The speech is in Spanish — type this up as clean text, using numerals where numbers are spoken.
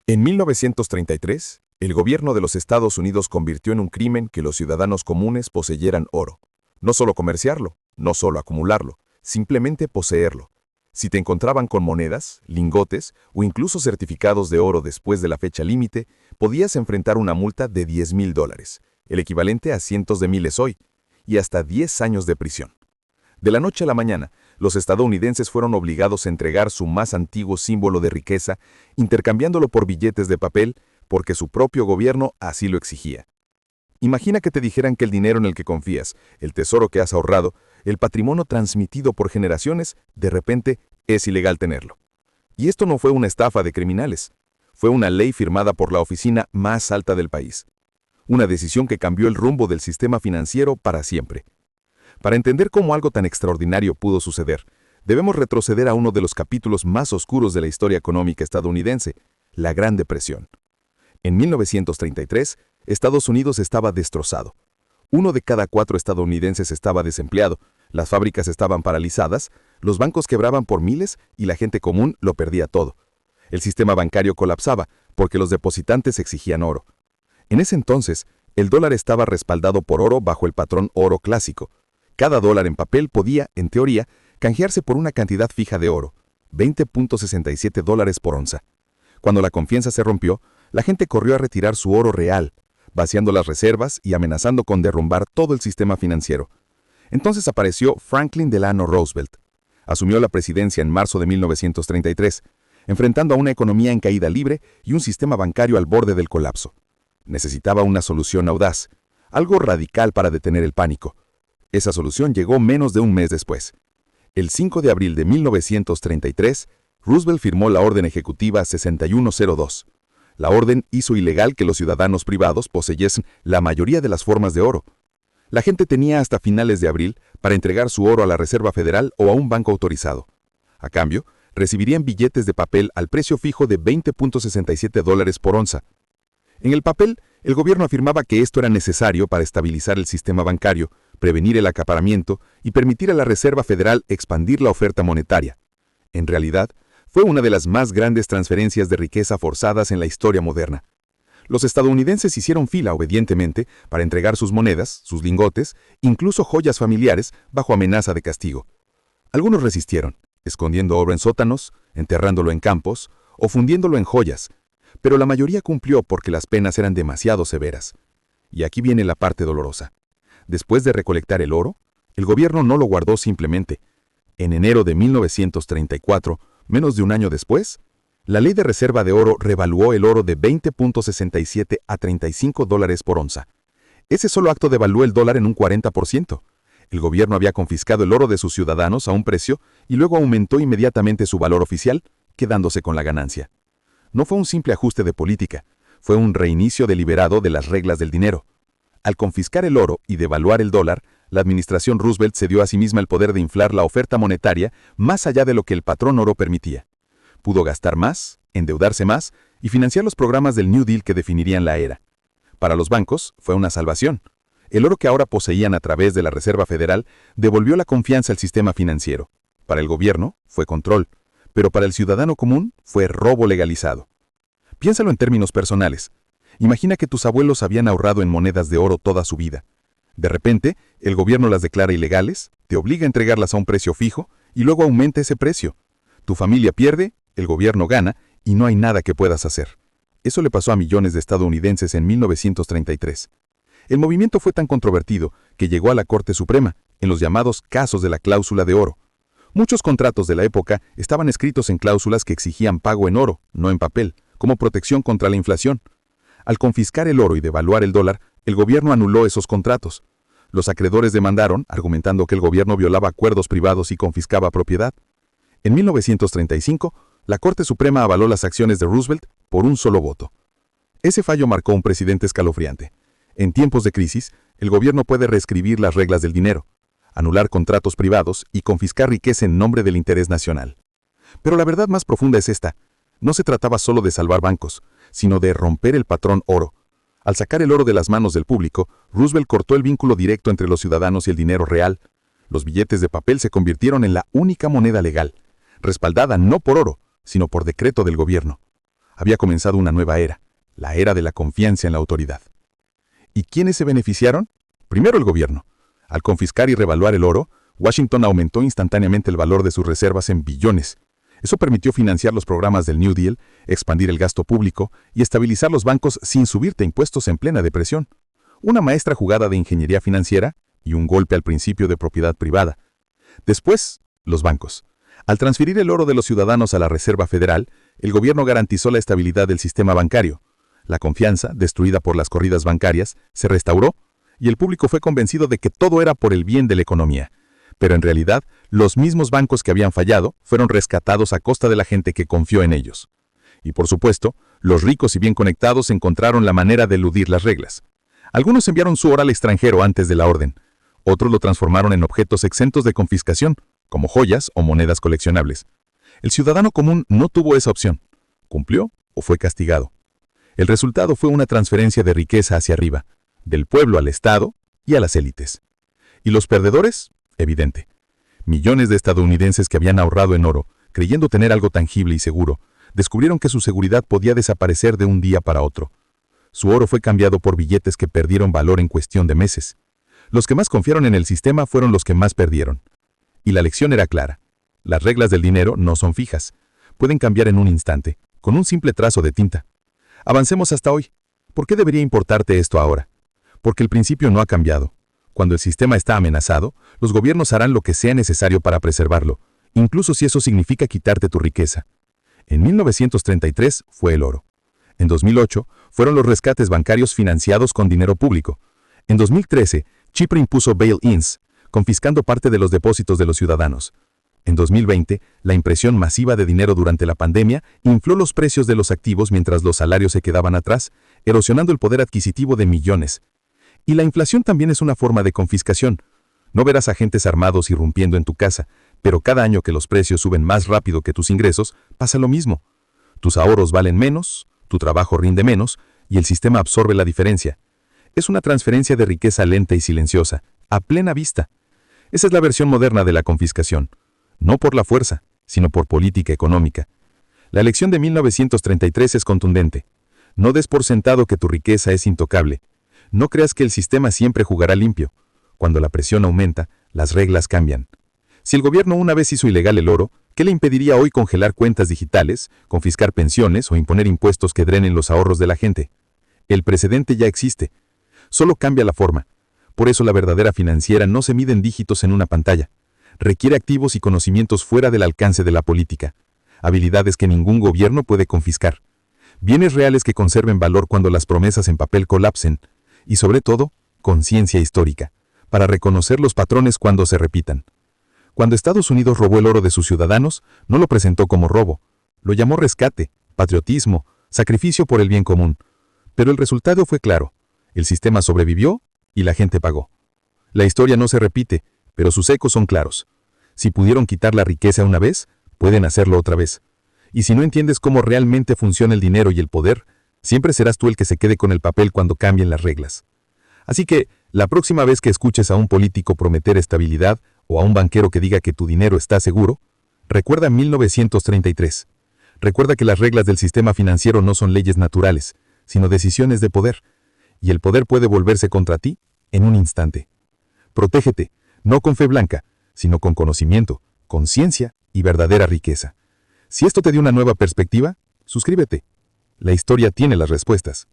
En 1933, el gobierno de los Estados Unidos convirtió en un crimen que los ciudadanos comunes poseyeran oro. No solo comerciarlo, no solo acumularlo, simplemente poseerlo. Si te encontraban con monedas, lingotes o incluso certificados de oro después de la fecha límite, podías enfrentar una multa de $10,000, el equivalente a cientos de miles hoy, y hasta 10 años de prisión. De la noche a la mañana, los estadounidenses fueron obligados a entregar su más antiguo símbolo de riqueza, intercambiándolo por billetes de papel, porque su propio gobierno así lo exigía. Imagina que te dijeran que el dinero en el que confías, el tesoro que has ahorrado, el patrimonio transmitido por generaciones, de repente es ilegal tenerlo. Y esto no fue una estafa de criminales, fue una ley firmada por la oficina más alta del país. Una decisión que cambió el rumbo del sistema financiero para siempre. Para entender cómo algo tan extraordinario pudo suceder, debemos retroceder a uno de los capítulos más oscuros de la historia económica estadounidense, la Gran Depresión. En 1933, Estados Unidos estaba destrozado. 1 de cada 4 estadounidenses estaba desempleado, las fábricas estaban paralizadas, los bancos quebraban por miles y la gente común lo perdía todo. El sistema bancario colapsaba porque los depositantes exigían oro. En ese entonces, el dólar estaba respaldado por oro bajo el patrón oro clásico. Cada dólar en papel podía, en teoría, canjearse por una cantidad fija de oro, $20.67 por onza. Cuando la confianza se rompió, la gente corrió a retirar su oro real, vaciando las reservas y amenazando con derrumbar todo el sistema financiero. Entonces apareció Franklin Delano Roosevelt. Asumió la presidencia en marzo de 1933, enfrentando a una economía en caída libre y un sistema bancario al borde del colapso. Necesitaba una solución audaz, algo radical para detener el pánico. Esa solución llegó menos de un mes después. El 5 de abril de 1933, Roosevelt firmó la Orden Ejecutiva 6102. La orden hizo ilegal que los ciudadanos privados poseyesen la mayoría de las formas de oro. La gente tenía hasta finales de abril para entregar su oro a la Reserva Federal o a un banco autorizado. A cambio, recibirían billetes de papel al precio fijo de $20.67 por onza. En el papel, el gobierno afirmaba que esto era necesario para estabilizar el sistema bancario, prevenir el acaparamiento y permitir a la Reserva Federal expandir la oferta monetaria. En realidad, fue una de las más grandes transferencias de riqueza forzadas en la historia moderna. Los estadounidenses hicieron fila obedientemente para entregar sus monedas, sus lingotes, incluso joyas familiares, bajo amenaza de castigo. Algunos resistieron, escondiendo oro en sótanos, enterrándolo en campos o fundiéndolo en joyas, pero la mayoría cumplió porque las penas eran demasiado severas. Y aquí viene la parte dolorosa. Después de recolectar el oro, el gobierno no lo guardó simplemente. En enero de 1934, menos de un año después, la Ley de Reserva de Oro revaluó el oro de $20.67 a $35 por onza. Ese solo acto devaluó el dólar en un 40%. El gobierno había confiscado el oro de sus ciudadanos a un precio y luego aumentó inmediatamente su valor oficial, quedándose con la ganancia. No fue un simple ajuste de política, fue un reinicio deliberado de las reglas del dinero. Al confiscar el oro y devaluar el dólar, la administración Roosevelt se dio a sí misma el poder de inflar la oferta monetaria más allá de lo que el patrón oro permitía. Pudo gastar más, endeudarse más y financiar los programas del New Deal que definirían la era. Para los bancos fue una salvación. El oro que ahora poseían a través de la Reserva Federal devolvió la confianza al sistema financiero. Para el gobierno fue control, pero para el ciudadano común fue robo legalizado. Piénsalo en términos personales. Imagina que tus abuelos habían ahorrado en monedas de oro toda su vida. De repente, el gobierno las declara ilegales, te obliga a entregarlas a un precio fijo y luego aumenta ese precio. Tu familia pierde, el gobierno gana y no hay nada que puedas hacer. Eso le pasó a millones de estadounidenses en 1933. El movimiento fue tan controvertido que llegó a la Corte Suprema, en los llamados casos de la cláusula de oro. Muchos contratos de la época estaban escritos en cláusulas que exigían pago en oro, no en papel, como protección contra la inflación. Al confiscar el oro y devaluar el dólar, el gobierno anuló esos contratos. Los acreedores demandaron, argumentando que el gobierno violaba acuerdos privados y confiscaba propiedad. En 1935, la Corte Suprema avaló las acciones de Roosevelt por un solo voto. Ese fallo marcó un precedente escalofriante. En tiempos de crisis, el gobierno puede reescribir las reglas del dinero, anular contratos privados y confiscar riqueza en nombre del interés nacional. Pero la verdad más profunda es esta. No se trataba solo de salvar bancos, sino de romper el patrón oro. Al sacar el oro de las manos del público, Roosevelt cortó el vínculo directo entre los ciudadanos y el dinero real. Los billetes de papel se convirtieron en la única moneda legal, respaldada no por oro, sino por decreto del gobierno. Había comenzado una nueva era, la era de la confianza en la autoridad. ¿Y quiénes se beneficiaron? Primero el gobierno. Al confiscar y revaluar el oro, Washington aumentó instantáneamente el valor de sus reservas en billones. Eso permitió financiar los programas del New Deal, expandir el gasto público y estabilizar los bancos sin subirte impuestos en plena depresión. Una maestra jugada de ingeniería financiera y un golpe al principio de propiedad privada. Después, los bancos. Al transferir el oro de los ciudadanos a la Reserva Federal, el gobierno garantizó la estabilidad del sistema bancario. La confianza, destruida por las corridas bancarias, se restauró y el público fue convencido de que todo era por el bien de la economía. Pero en realidad, los mismos bancos que habían fallado fueron rescatados a costa de la gente que confió en ellos. Y por supuesto, los ricos y bien conectados encontraron la manera de eludir las reglas. Algunos enviaron su oro al extranjero antes de la orden. Otros lo transformaron en objetos exentos de confiscación, como joyas o monedas coleccionables. El ciudadano común no tuvo esa opción. ¿Cumplió o fue castigado? El resultado fue una transferencia de riqueza hacia arriba, del pueblo al Estado y a las élites. ¿Y los perdedores? Evidente. Millones de estadounidenses que habían ahorrado en oro, creyendo tener algo tangible y seguro, descubrieron que su seguridad podía desaparecer de un día para otro. Su oro fue cambiado por billetes que perdieron valor en cuestión de meses. Los que más confiaron en el sistema fueron los que más perdieron. Y la lección era clara. Las reglas del dinero no son fijas. Pueden cambiar en un instante, con un simple trazo de tinta. Avancemos hasta hoy. ¿Por qué debería importarte esto ahora? Porque el principio no ha cambiado. Cuando el sistema está amenazado, los gobiernos harán lo que sea necesario para preservarlo, incluso si eso significa quitarte tu riqueza. En 1933 fue el oro. En 2008 fueron los rescates bancarios financiados con dinero público. En 2013, Chipre impuso bail-ins, confiscando parte de los depósitos de los ciudadanos. En 2020, la impresión masiva de dinero durante la pandemia infló los precios de los activos mientras los salarios se quedaban atrás, erosionando el poder adquisitivo de millones. Y la inflación también es una forma de confiscación. No verás agentes armados irrumpiendo en tu casa, pero cada año que los precios suben más rápido que tus ingresos, pasa lo mismo. Tus ahorros valen menos, tu trabajo rinde menos, y el sistema absorbe la diferencia. Es una transferencia de riqueza lenta y silenciosa, a plena vista. Esa es la versión moderna de la confiscación. No por la fuerza, sino por política económica. La lección de 1933 es contundente. No des por sentado que tu riqueza es intocable. No creas que el sistema siempre jugará limpio. Cuando la presión aumenta, las reglas cambian. Si el gobierno una vez hizo ilegal el oro, ¿qué le impediría hoy congelar cuentas digitales, confiscar pensiones o imponer impuestos que drenen los ahorros de la gente? El precedente ya existe. Solo cambia la forma. Por eso la verdadera financiera no se mide en dígitos en una pantalla. Requiere activos y conocimientos fuera del alcance de la política. Habilidades que ningún gobierno puede confiscar. Bienes reales que conserven valor cuando las promesas en papel colapsen. Y sobre todo, conciencia histórica, para reconocer los patrones cuando se repitan. Cuando Estados Unidos robó el oro de sus ciudadanos, no lo presentó como robo, lo llamó rescate, patriotismo, sacrificio por el bien común. Pero el resultado fue claro, el sistema sobrevivió y la gente pagó. La historia no se repite, pero sus ecos son claros. Si pudieron quitar la riqueza una vez, pueden hacerlo otra vez. Y si no entiendes cómo realmente funciona el dinero y el poder, siempre serás tú el que se quede con el papel cuando cambien las reglas. Así que, la próxima vez que escuches a un político prometer estabilidad o a un banquero que diga que tu dinero está seguro, recuerda 1933. Recuerda que las reglas del sistema financiero no son leyes naturales, sino decisiones de poder, y el poder puede volverse contra ti en un instante. Protégete, no con fe blanca, sino con conocimiento, conciencia y verdadera riqueza. Si esto te dio una nueva perspectiva, suscríbete. La historia tiene las respuestas.